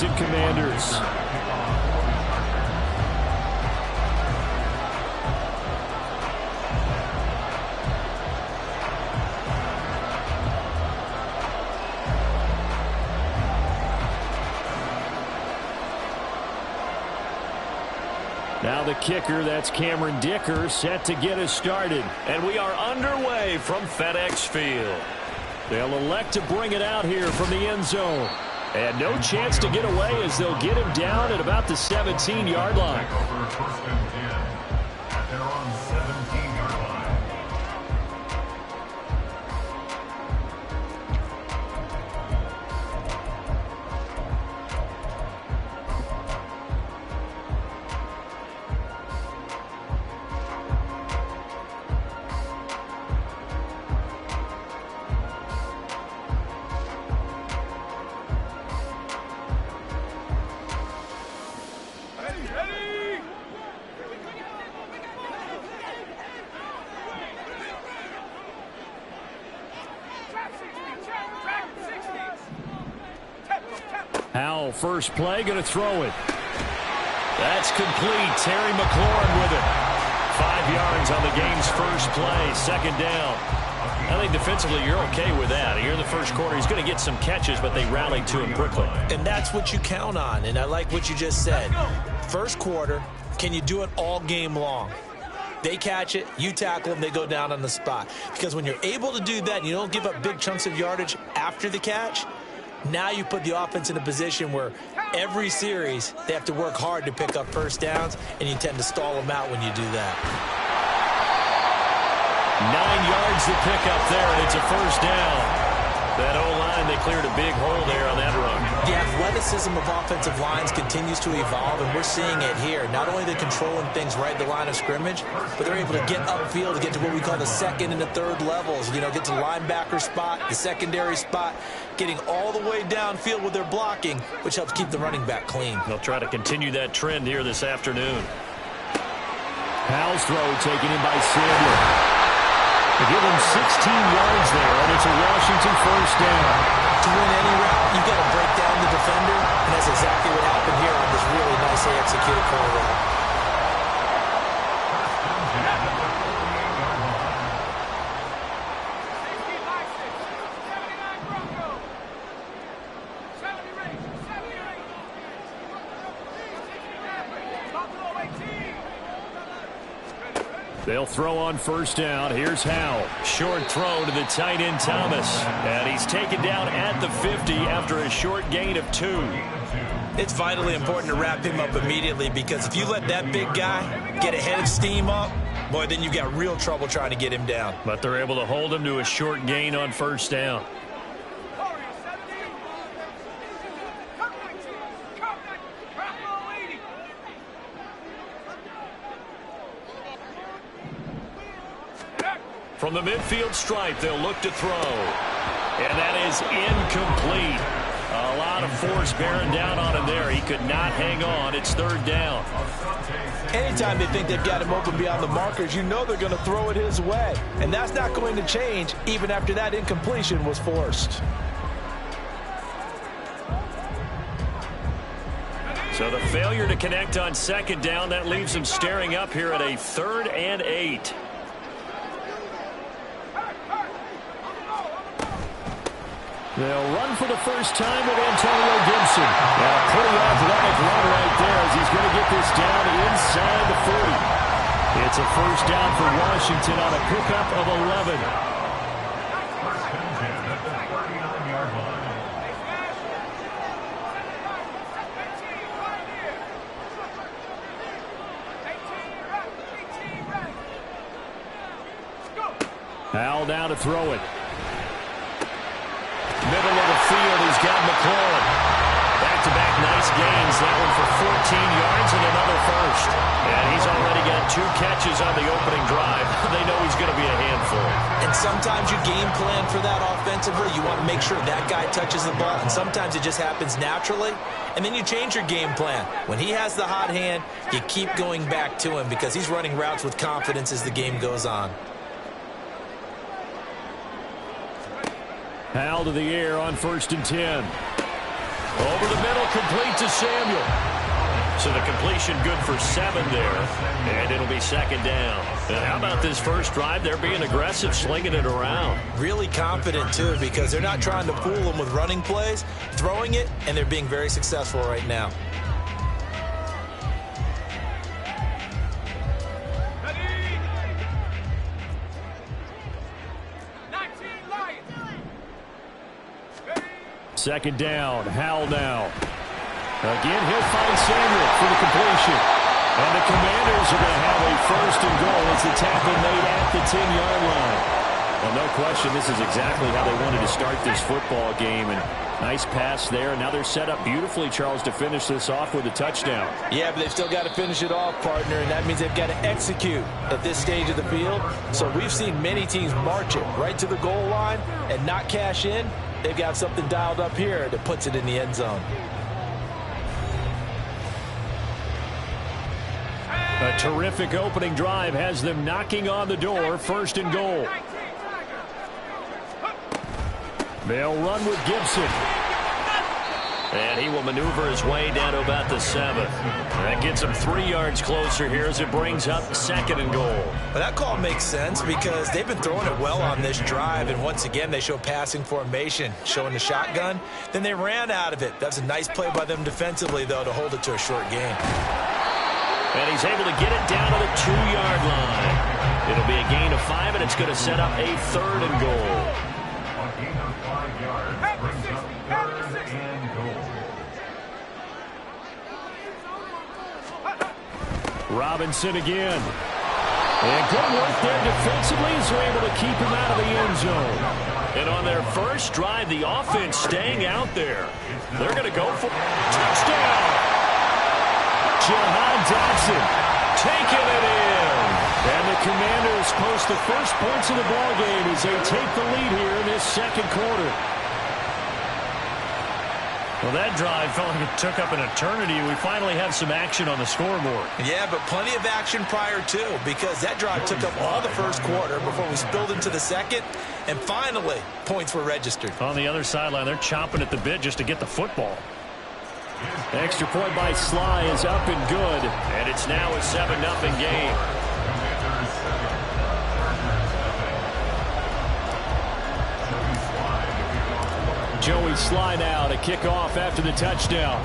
Washington Commanders. Now the kicker, that's Cameron Dicker, set to get us started. And we are underway from FedEx Field. They'll elect to bring it out here from the end zone. And no chance to get away as they'll get him down at about the 17-yard line. They're on 17-yard line. Howell, first play, going to throw it. That's complete. Terry McLaurin with it. 5 yards on the game's first play, second down. I think defensively you're okay with that. Here in the first quarter, he's going to get some catches, but they rallied to him quickly. And that's what you count on, and I like what you just said. First quarter, can you do it all game long? They catch it, you tackle them, they go down on the spot. Because when you're able to do that and you don't give up big chunks of yardage after the catch, now you put the offense in a position where every series they have to work hard to pick up first downs, and you tend to stall them out when you do that. 9 yards to pick up there, and it's a first down. That O-line, they cleared a big hole there on that run. The athleticism of offensive lines continues to evolve, and we're seeing it here. Not only are they controlling things right at the line of scrimmage, but they're able to get upfield to get to what we call the second and the third levels. You know, get to the linebacker spot, the secondary spot, getting all the way downfield with their blocking, which helps keep the running back clean. They'll try to continue that trend here this afternoon. Howell's throw taken in by Samuel. They give him 16 yards there, and it's a Washington first down. To win any route, you've got to break down the defender, and that's exactly what happened here on this really nicely executed play route. They'll throw on first down. Here's Howell. Short throw to the tight end Thomas. And he's taken down at the 50 after a short gain of 2. It's vitally important to wrap him up immediately, because if you let that big guy get a head of steam up, boy, then you've got real trouble trying to get him down. But they're able to hold him to a short gain on first down. From the midfield stripe, they'll look to throw. And that is incomplete. A lot of force bearing down on him there. He could not hang on. It's third down. Anytime they think they've got him open beyond the markers, you know they're going to throw it his way. And that's not going to change even after that incompletion was forced. So the failure to connect on second down, that leaves them staring up here at a 3rd and 8. They'll run for the first time with Antonio Gibson. A pretty athletic run right there as he's going to get this down inside the 40. It's a first down for Washington on a pickup of 11. Howell down to throw it. Middle of the field, he's got McLaurin. Back-to-back nice gains. That one for 14 yards and another first. And he's already got 2 catches on the opening drive. They know he's going to be a handful. And sometimes you game plan for that offensively. You want to make sure that guy touches the ball. And sometimes it just happens naturally. And then you change your game plan. When he has the hot hand, you keep going back to him because he's running routes with confidence as the game goes on. Howell to the air on 1st and 10. Over the middle, complete to Samuel. So the completion good for 7 there, and it'll be second down. And how about this first drive? They're being aggressive, slinging it around. Really confident, too, because they're not trying to fool them with running plays, throwing it, and they're being very successful right now. Second down, Howell now. Again, he'll find Samuel for the completion. And the Commanders are going to have a first and goal as the tackle made at the 10-yard line. Well, no question, this is exactly how they wanted to start this football game. And nice pass there. Now they're set up beautifully, Charles, to finish this off with a touchdown. Yeah, but they've still got to finish it off, partner, and that means they've got to execute at this stage of the field. So we've seen many teams march it right to the goal line and not cash in. They've got something dialed up here that puts it in the end zone. A terrific opening drive has them knocking on the door. First and goal. They'll run with Gibson. And he will maneuver his way down to about the 7th. That gets him 3 yards closer here as it brings up second and goal. Well, that call makes sense because they've been throwing it well on this drive, and once again they show passing formation, showing the shotgun. Then they ran out of it. That's a nice play by them defensively, though, to hold it to a short game. And he's able to get it down to the 2-yard line. It'll be a gain of 5, and it's going to set up a third and goal. Robinson again. And good work there defensively as they're able to keep him out of the end zone. And on their first drive, the offense staying out there. They're going to go for touchdown. Jahan Dotson taking it in. And the Commanders post the first points of the ballgame as they take the lead here in this second quarter. Well, that drive felt like it took up an eternity. We finally have some action on the scoreboard. Yeah, but plenty of action prior to, because that drive took up all the first quarter before we spilled into the second, and finally, points were registered. On the other sideline, they're chomping at the bit just to get the football. Extra point by Sly is up and good, and it's now a 7-0 game. Joey Sly now to kick off after the touchdown.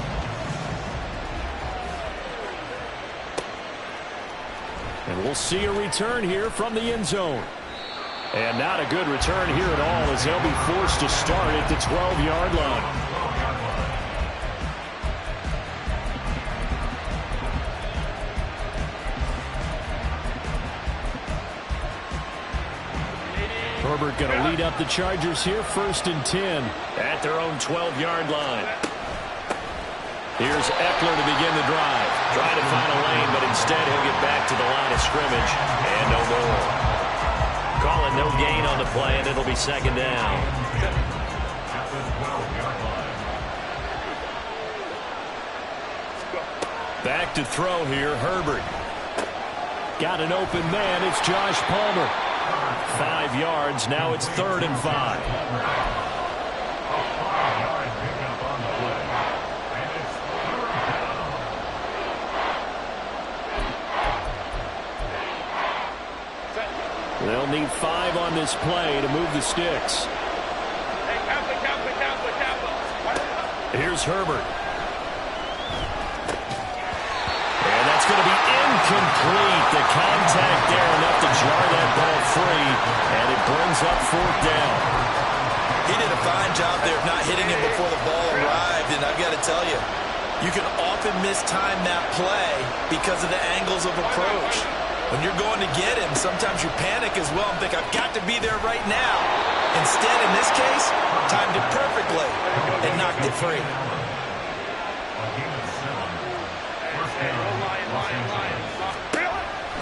And we'll see a return here from the end zone. And not a good return here at all as they'll be forced to start at the 12-yard line. Herbert going to lead up the Chargers here, 1st and 10 at their own 12-yard line. Here's Eckler to begin the drive. Trying to find a lane, but instead he'll get back to the line of scrimmage. And no more. Calling no gain on the play, and it'll be second down. Back to throw here, Herbert. Got an open man, it's Josh Palmer. 5 yards, now it's 3rd and 5. They'll need 5 on this play to move the sticks. Here's Herbert. And that's going to be incomplete. The contact there enough to jar that ball free, and it brings up 4th down. He did a fine job there of not hitting him before the ball arrived, and I've got to tell you, you can often mistime that play because of the angles of approach. When you're going to get him, sometimes you panic as well and think, I've got to be there right now. Instead, in this case, timed it perfectly and knocked it free.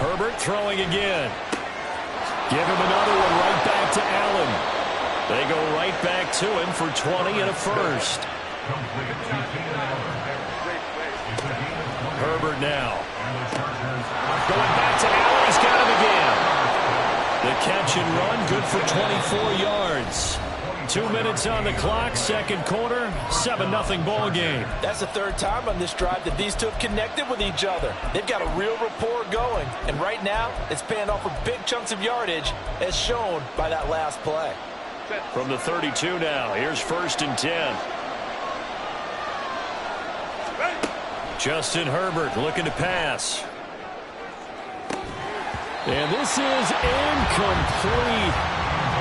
Herbert throwing again. Give him another one right back to Allen. They go right back to him for 20 and a first. Herbert now. Going back to Allen. He's got him again. The catch and run good for 24 yards. 2 minutes on the clock, second quarter, 7-0 ball game. That's the third time on this drive that these two have connected with each other. They've got a real rapport going, and right now it's paying off with big chunks of yardage, as shown by that last play. From the 32 now, here's 1st and 10. Justin Herbert looking to pass. And this is incomplete.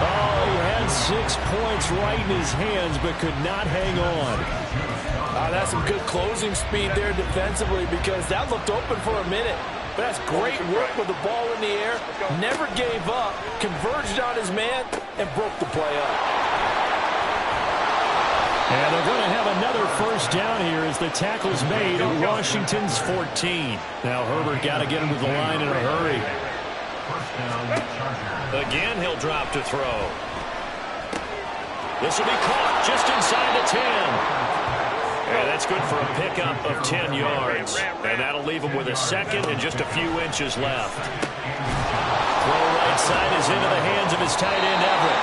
Oh, he had 6 points right in his hands, but could not hang on. That's some good closing speed there defensively, because that looked open for a minute. But that's great work with the ball in the air. Never gave up, converged on his man, and broke the play up. And they're going to have another first down here as the tackle's made at Washington's 14. Now Herbert got to get him to the line in a hurry. Again, he'll drop to throw. This will be caught just inside the 10. And that's good for a pickup of 10 yards. And that'll leave him with a second and just a few inches left. Throw right side is into the hands of his tight end, Everett.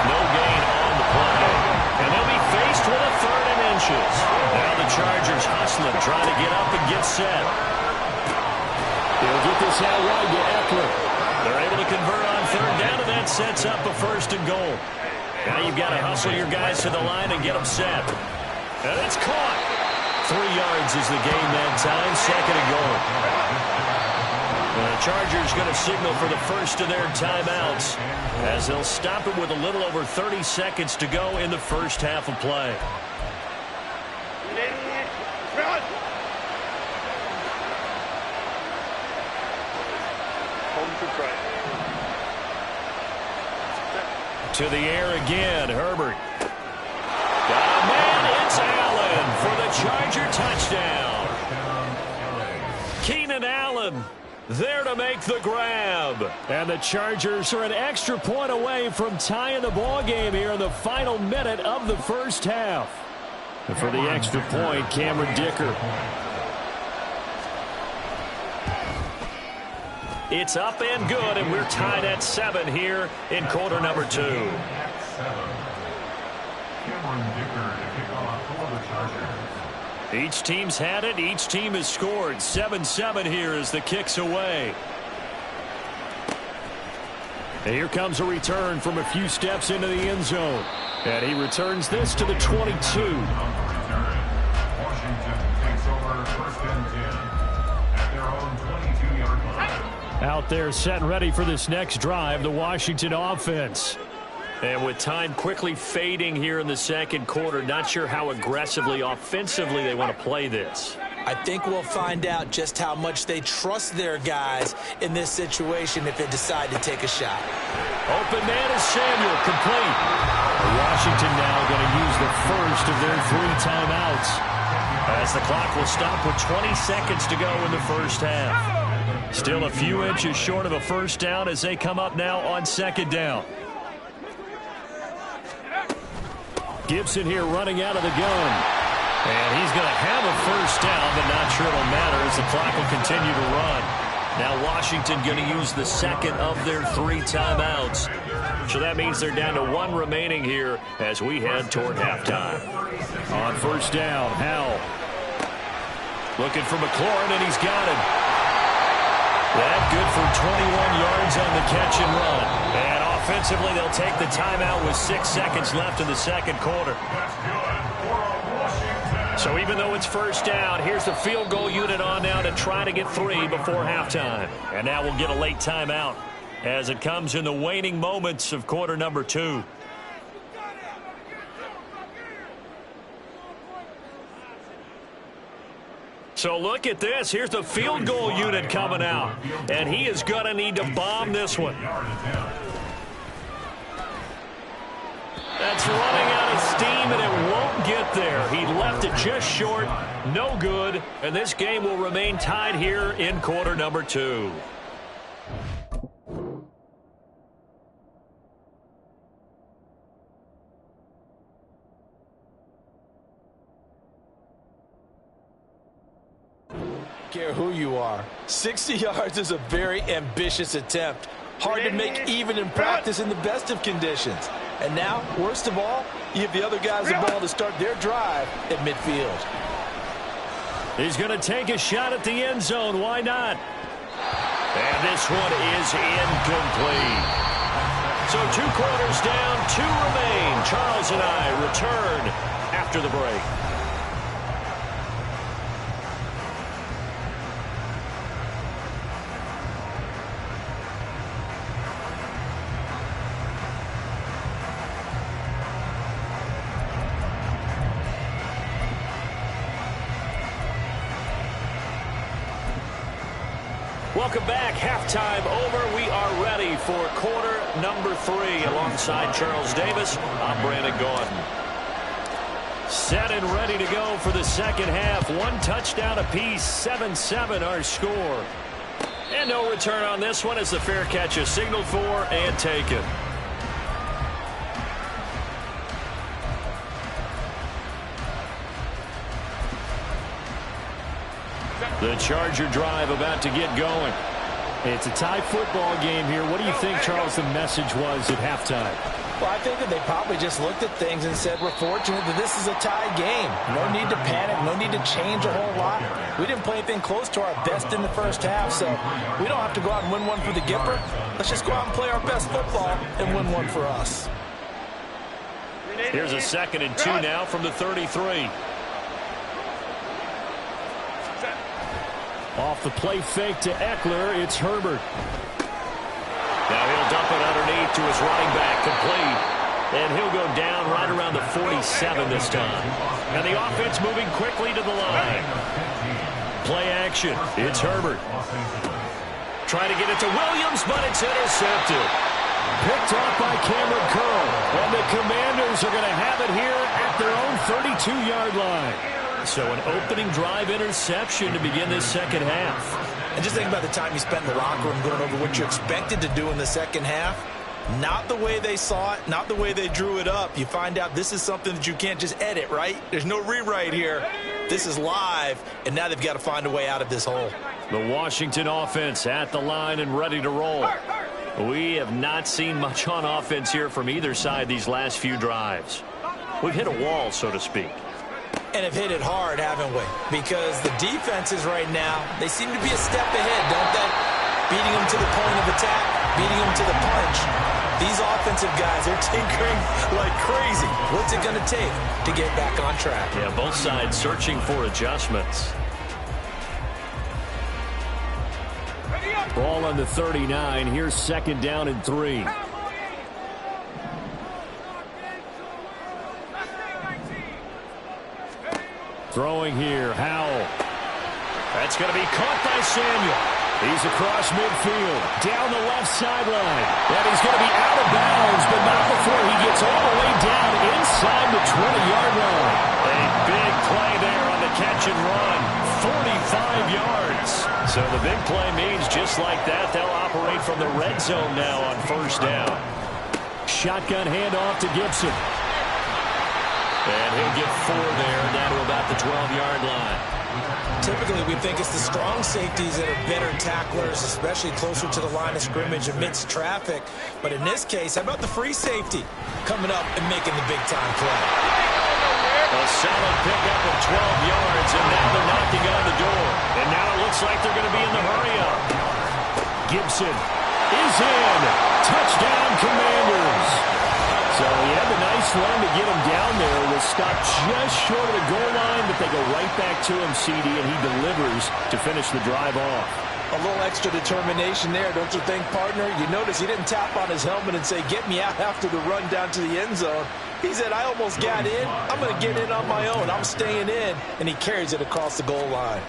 No gain on the play. And they'll be faced with a 3rd and inches. Now the Chargers hustling, trying to get up and get set. They'll get this out wide to Eckler. They're able to convert on 3rd down, and that sets up a 1st and goal. Now you've got to hustle your guys to the line and get them set. And it's caught. 3 yards is the gain that time, 2nd and goal. The Chargers going to signal for the first of their timeouts as they'll stop it with a little over 30 seconds to go in the first half of play. To the air again, Herbert. Got a man, it's Allen for the Charger touchdown. Keenan Allen there to make the grab. And the Chargers are an extra point away from tying the ball game here in the final minute of the first half. And for the extra point, Cameron Dicker. It's up and good, and we're tied at 7 here in quarter number 2. Each team's had it. Each team has scored. 7-7 here as the kick's away. And here comes a return from a few steps into the end zone. And he returns this to the 22. Washington takes over 1st and 10 at their own 22-yard line. Out there set and ready for this next drive, the Washington offense. And with time quickly fading here in the second quarter, not sure how aggressively, offensively they want to play this. I think we'll find out just how much they trust their guys in this situation if they decide to take a shot. Open man is Samuel, complete. Washington now going to use the first of their 3 timeouts, as the clock will stop with 20 seconds to go in the first half. Still a few inches short of a first down as they come up now on 2nd down. Gibson here running out of the gun. And he's going to have a first down, but not sure it'll matter as the clock will continue to run. Now Washington going to use the second of their 3 timeouts. So that means they're down to 1 remaining here as we head toward halftime. On first down, Howell. Looking for McLaurin, and he's got it. That good for 21 yards on the catch and run. And offensively, they'll take the timeout with 6 seconds left in the second quarter. So even though it's first down, here's the field goal unit on now to try to get 3 before halftime. And now we'll get a late timeout as it comes in the waning moments of quarter number 2. So look at this. Here's the field goal unit coming out. And he is going to need to bomb this one. That's running out of steam, and it won't get there. He left it just short. No good. And this game will remain tied here in quarter number 2. Care who you are. 60 yards is a very ambitious attempt. Hard to make even in practice in the best of conditions. And now, worst of all, you give the other guys the ball to start their drive at midfield. He's going to take a shot at the end zone. Why not? And this one is incomplete. So 2 quarters down, 2 remain. Charles and I return after the break. Welcome back. Halftime over. We are ready for quarter number 3. Alongside Charles Davis, I'm Brandon Gaudin. Set and ready to go for the second half. 1 touchdown apiece. 7-7 our score. And no return on this one as the fair catch is signaled for and taken. The Charger drive about to get going. It's a tie football game here. What do you think, Charles, the message was at halftime? Well, I think that they probably just looked at things and said, we're fortunate that this is a tie game. No need to panic. No need to change a whole lot. We didn't play anything close to our best in the first half, so we don't have to go out and win one for the Gipper. Let's just go out and play our best football and win one for us. Here's a 2nd and 2 now from the 33. Off the play fake to Eckler, it's Herbert. Now he'll dump it underneath to his running back, complete. And he'll go down right around the 47 this time. And the offense moving quickly to the line. Play action, it's Herbert. Trying to get it to Williams, but it's intercepted. Picked off by Cameron Curl. And the Commanders are going to have it here at their own 32-yard line. So an opening drive interception to begin this second half. And just think about the time you spent in the locker room going over what you expected to do in the second half. Not the way they saw it, not the way they drew it up. You find out this is something that you can't just edit, right? There's no rewrite here. This is live, and now they've got to find a way out of this hole. The Washington offense at the line and ready to roll. We have not seen much on offense here from either side these last few drives. We've hit a wall, so to speak. And have hit it hard, haven't we? Because the defenses right now, they seem to be a step ahead, don't they? Beating them to the point of attack, beating them to the punch. These offensive guys are tinkering like crazy. What's it going to take to get back on track? Yeah, both sides searching for adjustments. Ball on the 39. Here's 2nd down and 3. Throwing here, Howell. That's going to be caught by Samuel. He's across midfield, down the left sideline. And he's going to be out of bounds, but not before he gets all the way down inside the 20-yard line. A big play there on the catch and run. 45 yards. So the big play means just like that, they'll operate from the red zone now on 1st down. Shotgun handoff to Gibson. And he'll get 4 there, down to about the 12-yard line. Typically, we think it's the strong safeties that are better tacklers, especially closer to the line of scrimmage amidst traffic. But in this case, how about the free safety coming up and making the big-time play? A solid pickup of 12 yards, and now they're knocking on the door. And now it looks like they're going to be in the hurry-up. Gibson is in. Touchdown, Commanders. So he had the nice run to get him down there. Was stopped just short of the goal line, but they go right back to him, CD, and he delivers to finish the drive off. A little extra determination there, don't you think, partner? You notice he didn't tap on his helmet and say, get me out after the run down to the end zone. He said, I almost got in. I'm going to get in on my own. I'm staying in. And he carries it across the goal line.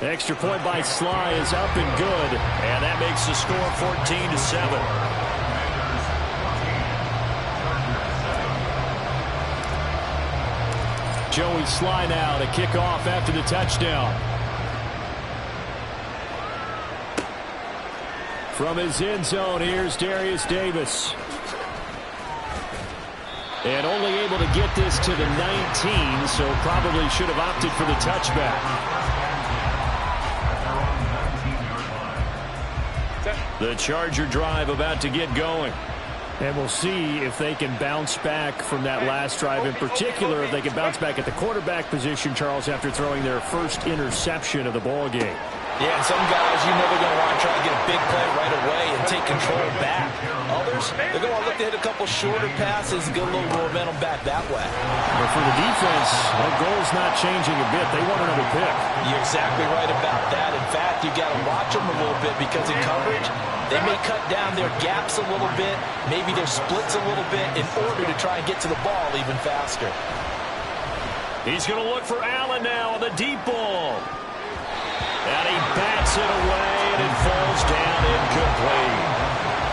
Extra point by Sly is up and good. And that makes the score 14-7. Joey Sly now to kick off after the touchdown. From his end zone, here's Darius Davis. And only able to get this to the 19, so probably should have opted for the touchback. The Charger drive about to get going. And we'll see if they can bounce back from that last drive. In particular, if they can bounce back at the quarterback position, Charles, after throwing their first interception of the ball game. Yeah, and some guys, you know they're going to want to try to get a big play right away and take control back. Others, they're going to look to hit a couple shorter passes and get a little momentum back that way. But for the defense, the goal's not changing a bit. They want another pick. You're exactly right about that. In fact, you got to watch them a little bit because in coverage, they may cut down their gaps a little bit, maybe their splits a little bit in order to try and get to the ball even faster. He's going to look for Allen now on the deep ball. And he bats it away, and it falls down incomplete.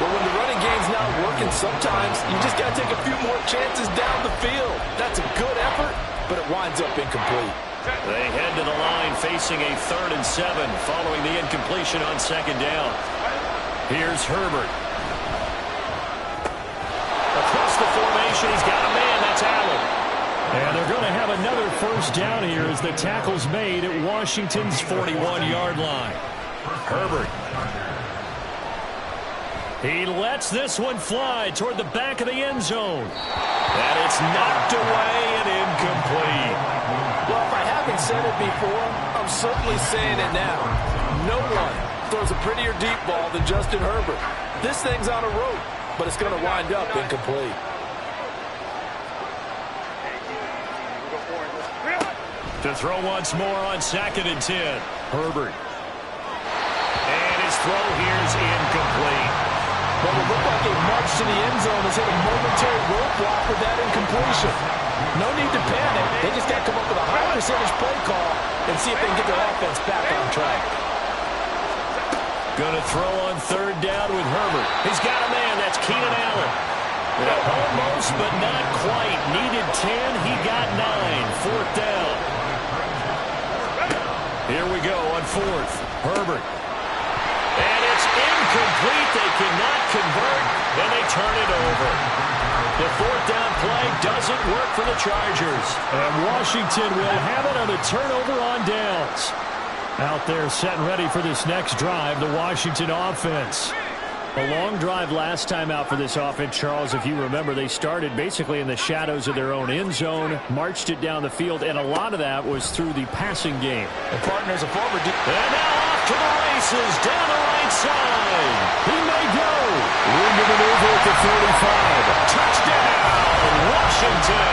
Well, when the running game's not working, sometimes you just got to take a few more chances down the field. That's a good effort, but it winds up incomplete. They head to the line facing a 3rd and 7 following the incompletion on 2nd down. Here's Herbert. Across the formation, he's got a man. That's Allen. And they're going to have another first down here as the tackle's made at Washington's 41-yard line. Herbert. He lets this one fly toward the back of the end zone. And it's knocked away and incomplete. Well, if I haven't said it before, I'm certainly saying it now. No one throws a prettier deep ball than Justin Herbert. This thing's on a rope, but it's going to wind up incomplete. To throw once more on 2nd and 10. Herbert. And his throw here's incomplete. Well, it looked like a march to the end zone has hit a momentary roadblock with that incompletion. No need to panic. They just got to come up with a high percentage play call and see if they can get their offense back on track. Going to throw on 3rd down with Herbert. He's got a man. That's Keenan Allen. Almost, but not quite. Needed 10. He got 9. 4th down. Here we go on 4th. Herbert. And it's incomplete. They cannot convert, and they turn it over. The 4th down play doesn't work for the Chargers. And Washington will have it on a turnover on downs. Out there set and ready for this next drive, the Washington offense. A long drive last time out for this offense, Charles. If you remember, they started basically in the shadows of their own end zone, marched it down the field, and a lot of that was through the passing game. The partners are forward. And now off to the races, down the right side. He may go. Room to maneuver at the 35. Touchdown, Washington.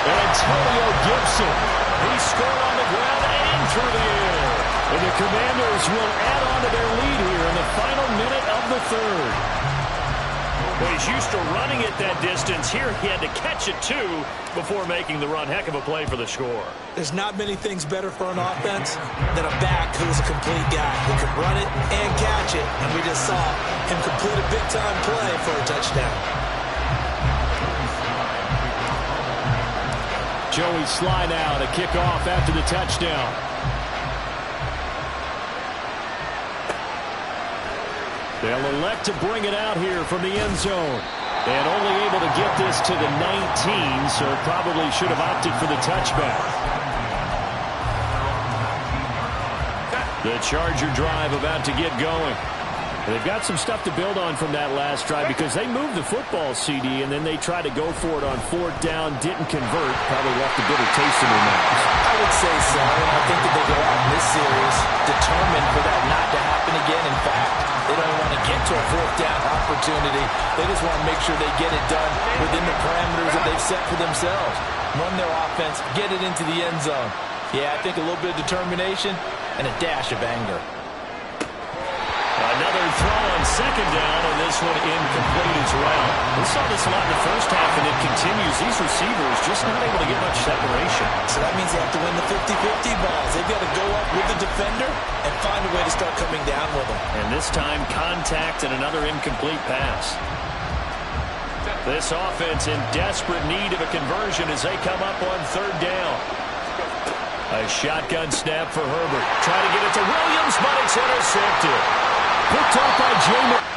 And Antonio Gibson. He scored on the ground and through the air. And the Commanders will add on to their lead here in the final minute of the 3rd. Well, he's used to running it that distance. Here he had to catch it, too, before making the run. Heck of a play for the score. There's not many things better for an offense than a back who's a complete guy who can run it and catch it. And we just saw him complete a big-time play for a touchdown. Joey Sly now to kick off after the touchdown. They'll elect to bring it out here from the end zone. And only able to get this to the 19, so probably should have opted for the touchback. The Charger drive about to get going. They've got some stuff to build on from that last drive because they moved the football, CD, and then they tried to go for it on 4th down, didn't convert, probably left a bitter taste in their mouths. I would say so. I think that they go out in this series determined for that not to happen again. In fact, they don't want to get to a 4th down opportunity. They just want to make sure they get it done within the parameters that they've set for themselves. Run their offense, get it into the end zone. Yeah, I think a little bit of determination and a dash of anger. Another throw on 2nd down, and this one incomplete as well. We saw this a lot in the first half, and it continues. These receivers just not able to get much separation. So that means they have to win the 50-50 balls. They've got to go up with the defender and find a way to start coming down with them. And this time, contact and another incomplete pass. This offense in desperate need of a conversion as they come up on 3rd down. A shotgun snap for Herbert. Trying to get it to Williams, but it's intercepted. Picked off by Jay.